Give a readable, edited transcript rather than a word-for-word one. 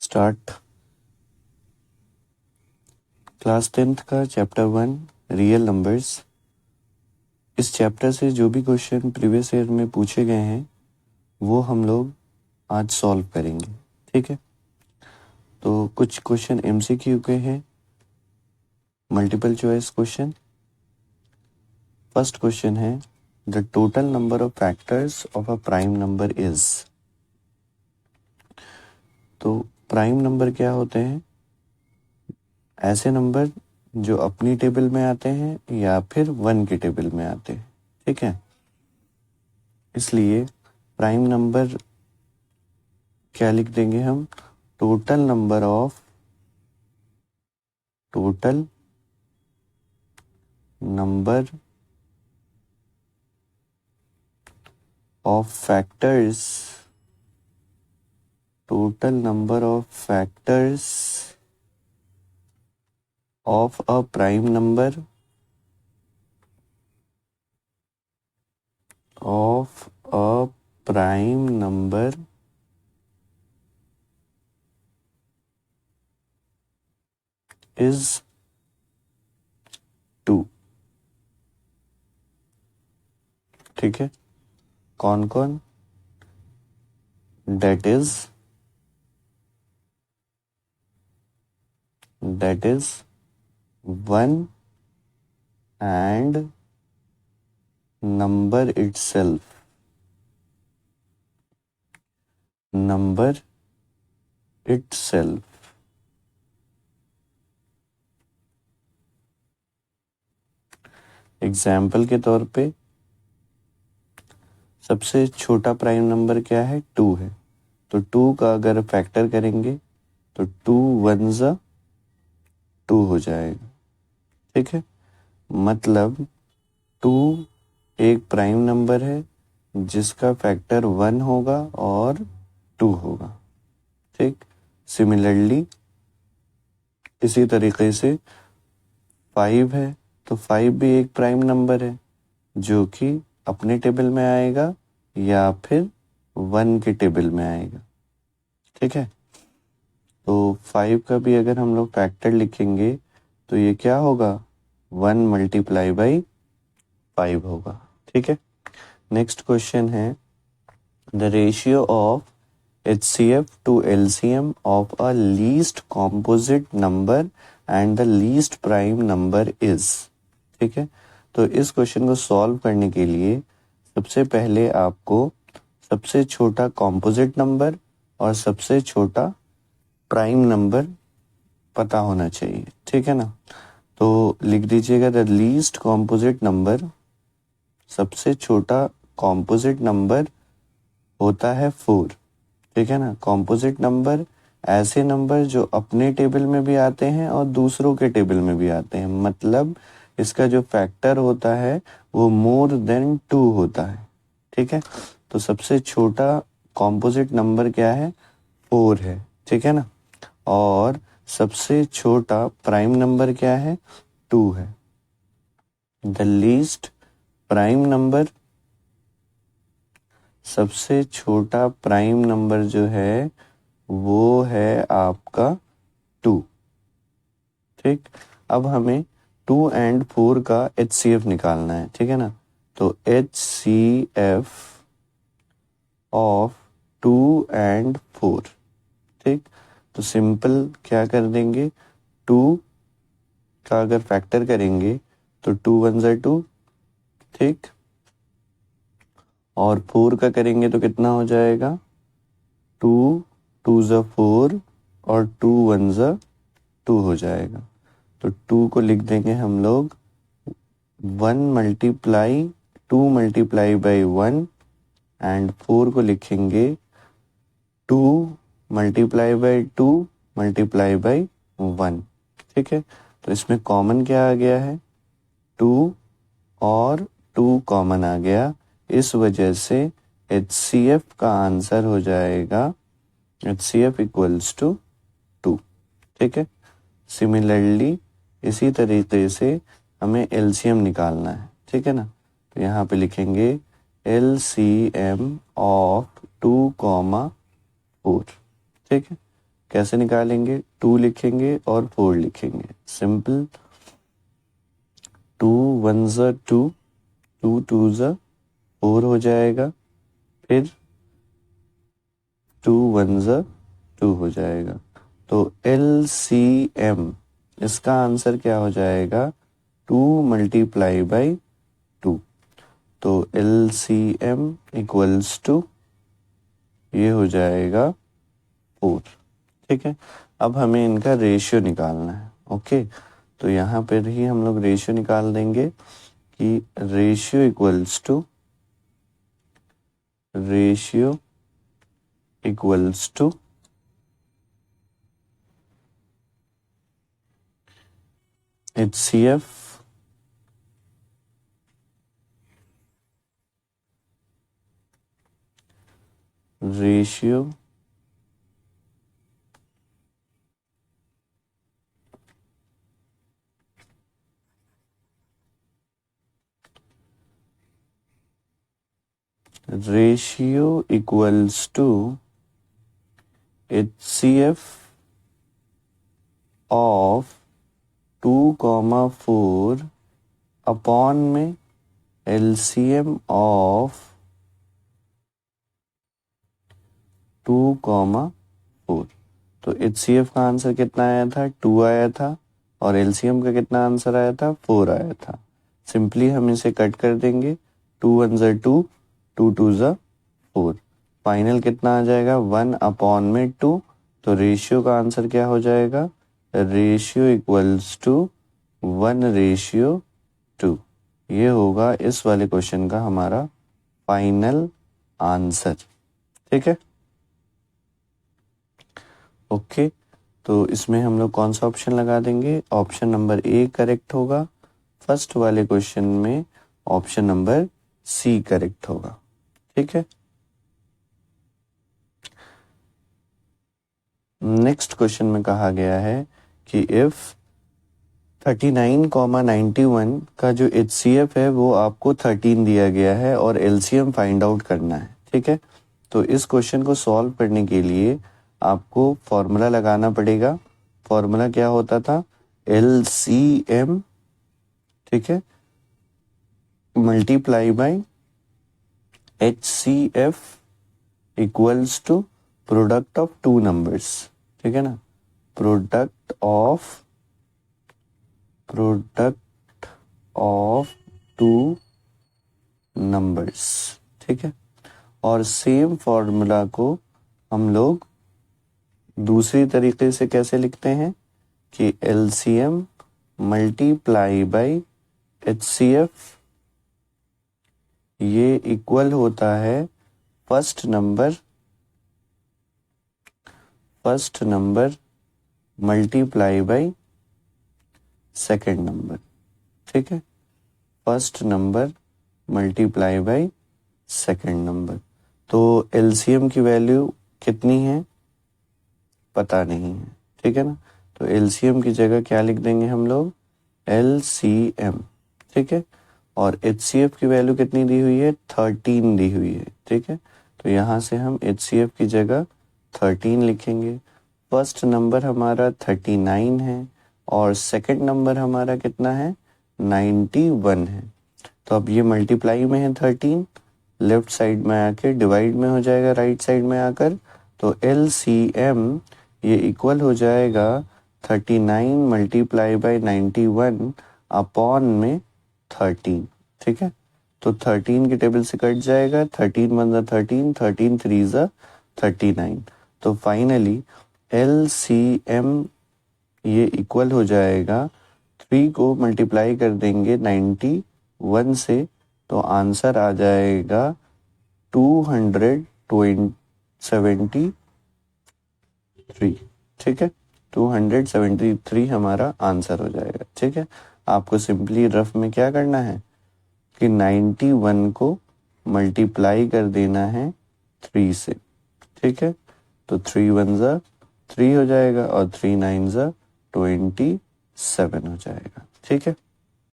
Start. Class 10th का chapter 1 real numbers. इस chapter से जो भी क्वेश्चन प्रीवियस ईयर में पूछे गए हैं वो हम लोग आज सॉल्व करेंगे, ठीक है। तो कुछ क्वेश्चन एमसीक्यू के हैं, multiple choice question. First question है the total number of factors of a prime number is. तो प्राइम नंबर क्या होते हैं? ऐसे नंबर जो अपनी टेबल में आते हैं या फिर 1 की टेबल में आते हैं, ठीक है। इसलिए प्राइम नंबर क्या लिख देंगे हम? Total number of factors, total number of factors of a prime number is 2, ठीक है। कौन कौन? that is 1 and number itself, example के तौर पे सबसे छोटा प्राइम नंबर क्या है? 2 है। तो 2 का अगर फैक्टर करेंगे तो 2 1 2 हो जाएगा, ठीक है। मतलब 2 एक प्राइम नंबर है जिसका फैक्टर 1 होगा और 2 होगा, ठीक। सिमिलरली इसी तरीके से 5 है, तो 5 भी एक प्राइम नंबर है जो कि अपने टेबल में आएगा या फिर 1 के टेबल में आएगा, ठीक है। तो 5 का भी अगर हम लोग फैक्टर लिखेंगे तो ये क्या होगा? 1 मल्टीप्लाई बाई 5 होगा, ठीक है। नेक्स्ट क्वेश्चन है the ratio of HCF to LCM of a least composite number and the least prime number is, ठीक है। तो इस क्वेश्चन को सॉल्व करने के लिए सबसे पहले आपको सबसे छोटा कॉम्पोजिट नंबर और सबसे छोटा प्राइम नंबर पता होना चाहिए, ठीक है ना। तो लिख दीजिएगा द लीस्ट कॉम्पोजिट नंबर, सबसे छोटा कॉम्पोजिट नंबर होता है 4, ठीक है ना। कॉम्पोजिट नंबर ऐसे नंबर जो अपने टेबल में भी आते हैं और दूसरों के टेबल में भी आते हैं, मतलब इसका जो फैक्टर होता है वो मोर देन 2 होता है, ठीक है। तो सबसे छोटा कॉम्पोजिट नंबर क्या है? 4 है, ठीक है ना। और सबसे छोटा प्राइम नंबर क्या है? 2 है। द लीस्ट प्राइम नंबर, सबसे छोटा प्राइम नंबर जो है वो है आपका 2, ठीक। अब हमें 2 and 4 का HCF निकालना है, ठीक है ना। तो HCF ऑफ 2 and 4, ठीक। तो सिंपल क्या कर देंगे? 2 का अगर फैक्टर करेंगे तो 2 1 2, ठीक। और 4 का करेंगे तो कितना हो जाएगा? 2 2 4 और 2 1 2 हो जाएगा। तो 2 को लिख देंगे हम लोग 1 मल्टीप्लाई 2 मल्टीप्लाई बाई 1 एंड 4 को लिखेंगे 2 मल्टीप्लाई बाई 2 मल्टीप्लाई बाई 1, ठीक है। तो इसमें कॉमन क्या आ गया है? 2 और 2 कॉमन आ गया, इस वजह से HCF का आंसर हो जाएगा HCF इक्वल्स टू 2, ठीक है। सिमिलरली इसी तरीके से हमें LCM निकालना है, ठीक है ना। तो यहाँ पे लिखेंगे LCM ऑफ 2, 4, ठीक है। कैसे निकालेंगे, 2 लिखेंगे और 4 लिखेंगे, सिंपल। 2 1 ज़ा 2, 2 2 ज़ा 4 हो जाएगा, फिर 2 1 ज़ा 2 हो जाएगा। तो LCM इसका आंसर क्या हो जाएगा, 2 मल्टीप्लाई बाई 2। तो LCM इक्वल्स टू ये हो जाएगा 4। ठीक है, अब हमें इनका रेशियो निकालना है। ओके, तो यहाँ पर ही हम लोग रेशियो निकाल देंगे कि ratio equals to HCF ratio equals to HCF of 2,4 upon में LCM ऑफ 2,4। तो HCF का आंसर कितना आया था, 2 आया था, और LCM का कितना आंसर आया था, 4 आया था। सिंपली हम इसे कट कर देंगे, 2 1 ज़ा 2, 2 2 ज़ा 4, फाइनल कितना आ जाएगा, 1 अपॉन में 2। तो रेशियो का आंसर क्या हो जाएगा, रेशियो इक्वल्स टू 1:2। ये होगा इस वाले क्वेश्चन का हमारा फाइनल आंसर। ठीक है, ओके। तो इसमें हम लोग कौन सा ऑप्शन लगा देंगे, ऑप्शन नंबर ए करेक्ट होगा। फर्स्ट वाले क्वेश्चन में ऑप्शन नंबर सी करेक्ट होगा। ठीक है, नेक्स्ट क्वेश्चन में कहा गया है कि इफ 39,91 का जो HCF है वो आपको 13 दिया गया है और LCM फाइंड आउट करना है। ठीक है, तो इस क्वेश्चन को सॉल्व करने के लिए आपको फॉर्मूला लगाना पड़ेगा। फॉर्मूला क्या होता था, LCM, ठीक है, multiply by HCF equals to product of two numbers. ठीक है ना, प्रोडक्ट ऑफ टू नंबर्स। ठीक है, और सेम फॉर्मूला को हम लोग दूसरी तरीके से कैसे लिखते हैं कि LCM मल्टीप्लाई बाय HCF ये इक्वल होता है first number multiply by second number. ठीक है, first number multiply by second number. तो LCM की वैल्यू कितनी है पता नहीं है। ठीक है ना, तो LCM की जगह क्या लिख देंगे हम लोग, LCM। ठीक है, और HCF की वैल्यू कितनी दी हुई है, 13 दी हुई है। ठीक है, तो यहाँ से हम HCF की जगह 13 लिखेंगे। फर्स्ट नंबर हमारा 39 है और सेकंड नंबर हमारा कितना है, 91 है। तो अब ये मल्टीप्लाई में है 13, लेफ्ट साइड में आके डिवाइड में हो जाएगा राइट साइड में आकर। तो LCM ये इक्वल हो जाएगा 39 मल्टीप्लाई बाय 91 अपॉन में 13। ठीक है, तो 13 के टेबल से कट जाएगा, 13 1 ज़ा 13, 13 3 ज़ा 39। तो फाइनली LCM ये इक्वल हो जाएगा, 3 को मल्टीप्लाई कर देंगे 91 से, तो आंसर आ जाएगा 273। ठीक है, 273 हमारा आंसर हो जाएगा। ठीक है, आपको सिंपली रफ में क्या करना है कि 91 को मल्टीप्लाई कर देना है 3 से। ठीक है, तो 3 1 ज़ा 3 हो जाएगा और 3 9 ज़ा 27 हो जाएगा। ठीक है।